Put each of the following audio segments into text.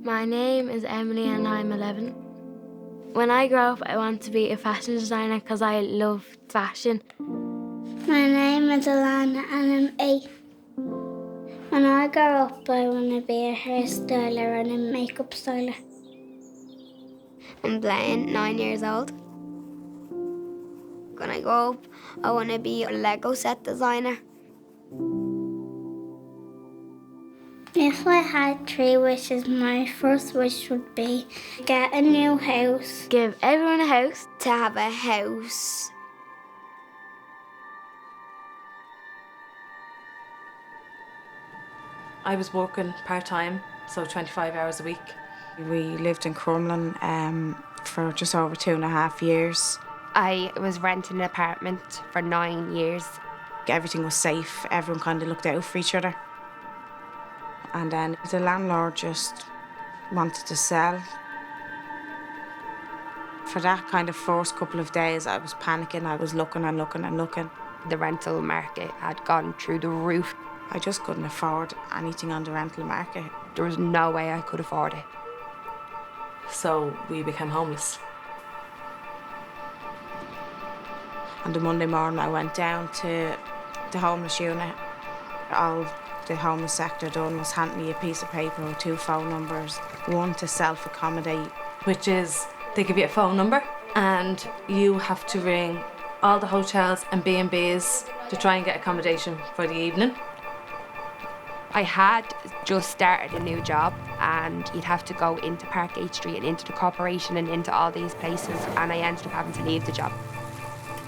My name is Emily and I'm 11. When I grow up, I want to be a fashion designer because I love fashion. My name is Alana and I'm 8. When I grow up, I want to be a hairstyler and a makeup styler. I'm Blaine, 9 years old. When I grow up, I want to be a Lego set designer. If I had 3 wishes, my first wish would be get a new house. Give everyone a house. To have a house. I was working part-time, so 25 hours a week. We lived in Crumlin for just over 2.5 years. I was renting an apartment for 9 years. Everything was safe, everyone kind of looked out for each other. And then the landlord just wanted to sell. For that kind of first couple of days, I was panicking. I was looking and looking and looking. The rental market had gone through the roof. I just couldn't afford anything on the rental market. There was no way I could afford it. So we became homeless. On the Monday morning, I went down to the homeless unit. All the homeless sector done was hand me a piece of paper with 2 phone numbers, one to self-accommodate. Which is, they give you a phone number and you have to ring all the hotels and B&Bs to try and get accommodation for the evening. I had just started a new job and you'd have to go into Parkgate Street and into the corporation and into all these places, and I ended up having to leave the job.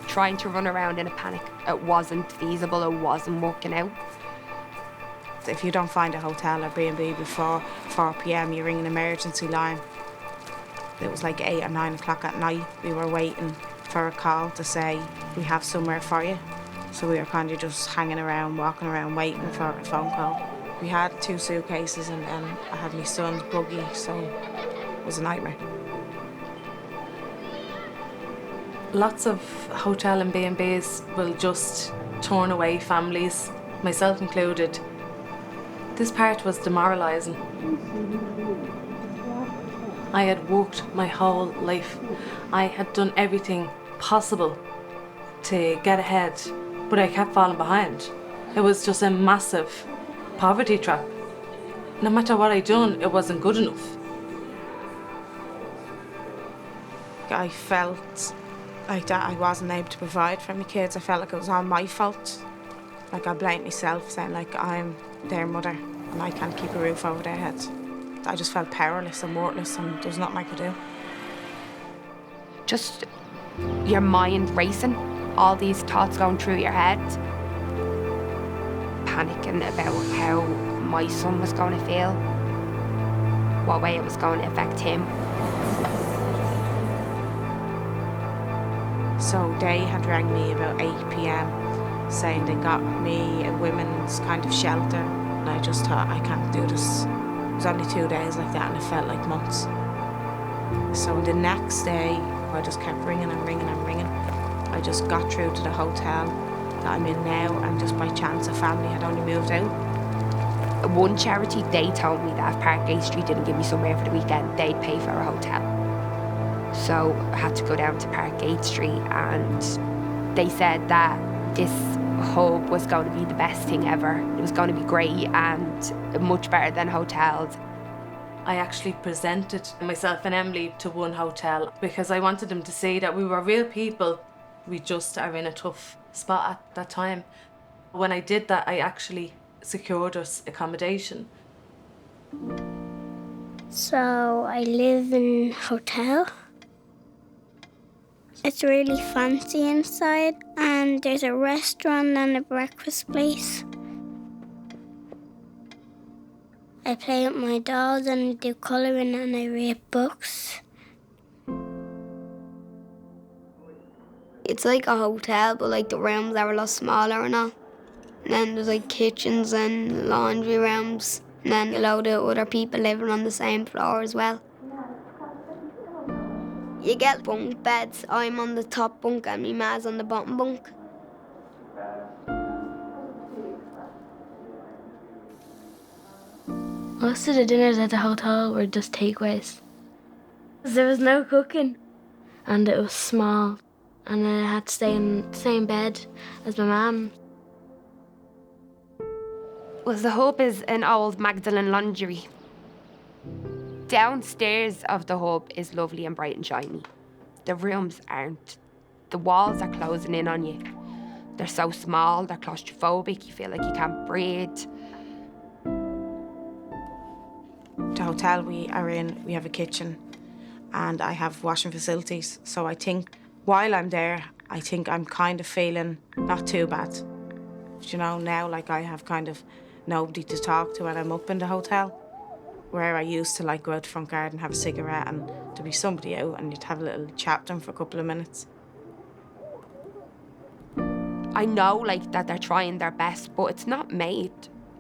Trying to run around in a panic, it wasn't feasible, it wasn't working out. If you don't find a hotel or B&B before 4 p.m, you ring an emergency line. It was like 8 or 9 o'clock at night. We were waiting for a call to say, we have somewhere for you. So we were kind of just hanging around, walking around, waiting for a phone call. We had 2 suitcases and then I had my son's buggy, so it was a nightmare. Lots of hotel and B&Bs will just turn away families, myself included. This part was demoralising. I had worked my whole life. I had done everything possible to get ahead, but I kept falling behind. It was just a massive poverty trap. No matter what I'd done, it wasn't good enough. I felt like that I wasn't able to provide for my kids. I felt like it was all my fault. Like I blamed myself, saying like I'm their mother and I can't keep a roof over their heads. I just felt powerless and worthless and there was nothing I could do. Just your mind racing, all these thoughts going through your head. Panicking about how my son was going to feel, what way it was going to affect him. So they had rang me about 8 p.m. saying they got me a women's kind of shelter. And I just thought, I can't do this. It was only 2 days like that and it felt like months. So the next day, I just kept ringing and ringing and ringing. I just got through to the hotel that I'm in now, and just by chance a family had only moved out. One charity, they told me that if Parkgate Street didn't give me somewhere for the weekend, they'd pay for a hotel. So I had to go down to Parkgate Street and they said that this hub was going to be the best thing ever. It was going to be great and much better than hotels. I actually presented myself and Emily to one hotel because I wanted them to see that we were real people. We just are in a tough spot at that time. When I did that, I actually secured us accommodation. So I live in a hotel. It's really fancy inside and there's a restaurant and a breakfast place. I play with my dolls and I do colouring and I read books. It's like a hotel, but like the rooms are a lot smaller and all. And then there's like kitchens and laundry rooms. And then a load of other people living on the same floor as well. You get bunk beds. I'm on the top bunk and my ma's on the bottom bunk. I Most of the dinners at the hotel were just takeaways. There was no cooking, and it was small, and I had to stay in the same bed as my mum. Well, the Hub is an old Magdalen laundry. Downstairs of the Hub is lovely and bright and shiny. The rooms aren't. The walls are closing in on you. They're so small, they're claustrophobic, you feel like you can't breathe. The hotel we are in, we have a kitchen and I have washing facilities. So I think while I'm there, I think I'm kind of feeling not too bad. You know, now like I have kind of nobody to talk to when I'm up in the hotel. Where I used to like go out the front garden, have a cigarette and there'd be somebody out and you'd have a little chat with them for a couple of minutes. I know like that they're trying their best, but it's not made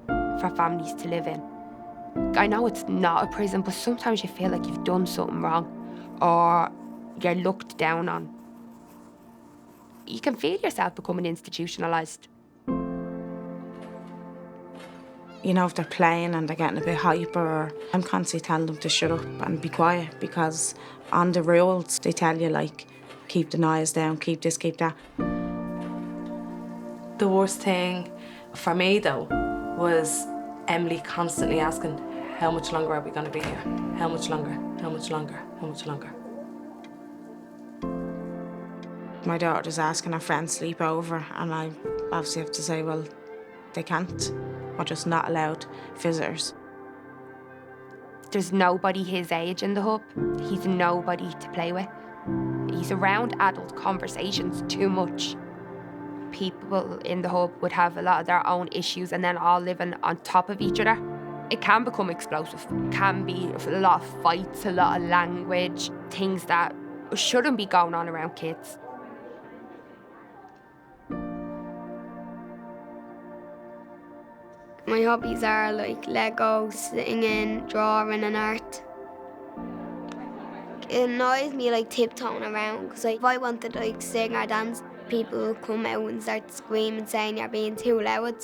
for families to live in. I know it's not a prison, but sometimes you feel like you've done something wrong or you're looked down on. You can feel yourself becoming institutionalised. You know, if they're playing and they're getting a bit hyper, or I'm constantly telling them to shut up and be quiet because on the rules they tell you like, keep the noise down, keep this, keep that. The worst thing for me, though, was Emily constantly asking, how much longer are we going to be here? How much longer? How much longer? How much longer? My daughter's asking her friends to sleep over and I obviously have to say, well, they can't. We're just not allowed visitors. There's nobody his age in the Hub. He's nobody to play with. He's around adult conversations too much. People in the Hub would have a lot of their own issues and then all living on top of each other. It can become explosive. It can be a lot of fights, a lot of language, things that shouldn't be going on around kids. My hobbies are like Lego, singing, drawing and art. It annoys me like tiptoeing around because like, if I wanted to like sing or dance, people will come out and start screaming saying you're being too loud.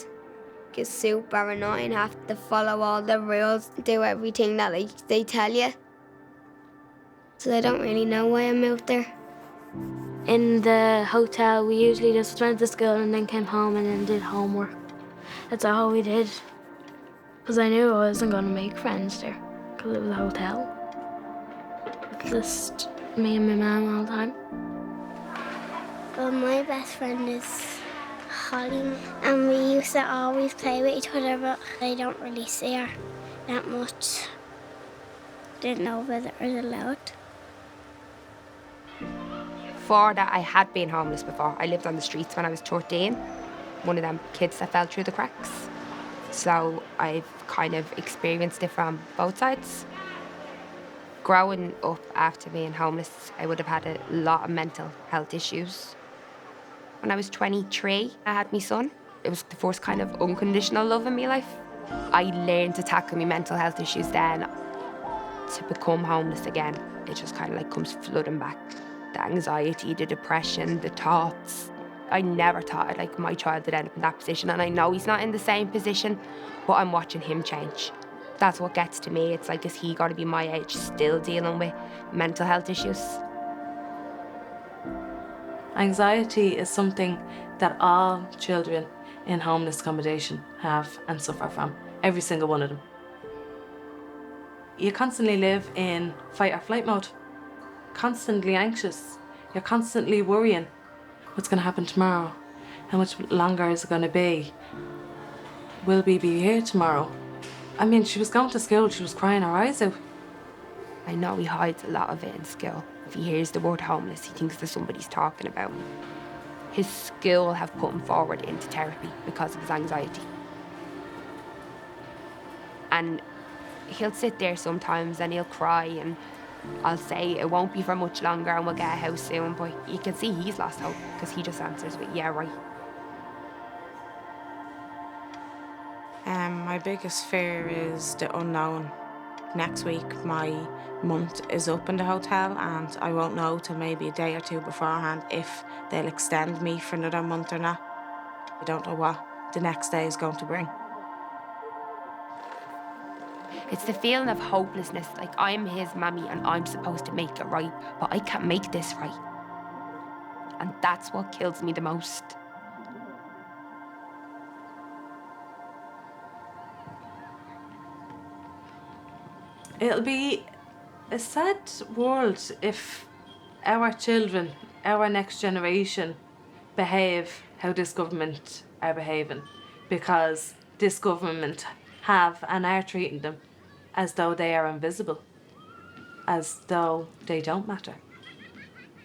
It's super annoying, have to follow all the rules, do everything that like they tell you. So I don't really know why I'm out there. In the hotel, we usually just went to school and then came home and then did homework. That's all we did. Because I knew I wasn't going to make friends there because it was a hotel. Just me and my mum all the time. Well, my best friend is Holly, and we used to always play with each other, but I don't really see her that much. Didn't know whether it was allowed. Before that, I had been homeless before. I lived on the streets when I was 13. One of them kids that fell through the cracks. So I've kind of experienced it from both sides. Growing up after being homeless, I would have had a lot of mental health issues. When I was 23, I had my son. It was the first kind of unconditional love in my life. I learned to tackle my mental health issues then. To become homeless again, it just kind of like comes flooding back. The anxiety, the depression, the thoughts. I never thought I'd like my child would end up in that position, and I know he's not in the same position, but I'm watching him change. That's what gets to me. It's like, is he got to be my age still dealing with mental health issues? Anxiety is something that all children in homeless accommodation have and suffer from. Every single one of them. You constantly live in fight or flight mode. Constantly anxious. You're constantly worrying. What's going to happen tomorrow? How much longer is it going to be? Will we be here tomorrow? I mean, she was going to school, she was crying her eyes out. I know he hides a lot of it in school. If he hears the word homeless, he thinks there's somebody's talking about him. His school have put him forward into therapy because of his anxiety. And he'll sit there sometimes and he'll cry and I'll say it won't be for much longer and we'll get a house soon, but you can see he's lost hope because he just answers with, yeah, right. My biggest fear is the unknown. Next week, my month is up in the hotel and I won't know till maybe a day or two beforehand if they'll extend me for another month or not. I don't know what the next day is going to bring. It's the feeling of hopelessness, like I'm his mammy and I'm supposed to make it right, but I can't make this right. And that's what kills me the most. It'll be a sad world if our children, our next generation, behave how this government are behaving, because this government have and are treating them as though they are invisible, as though they don't matter,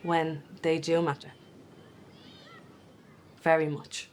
when they do matter. Very much.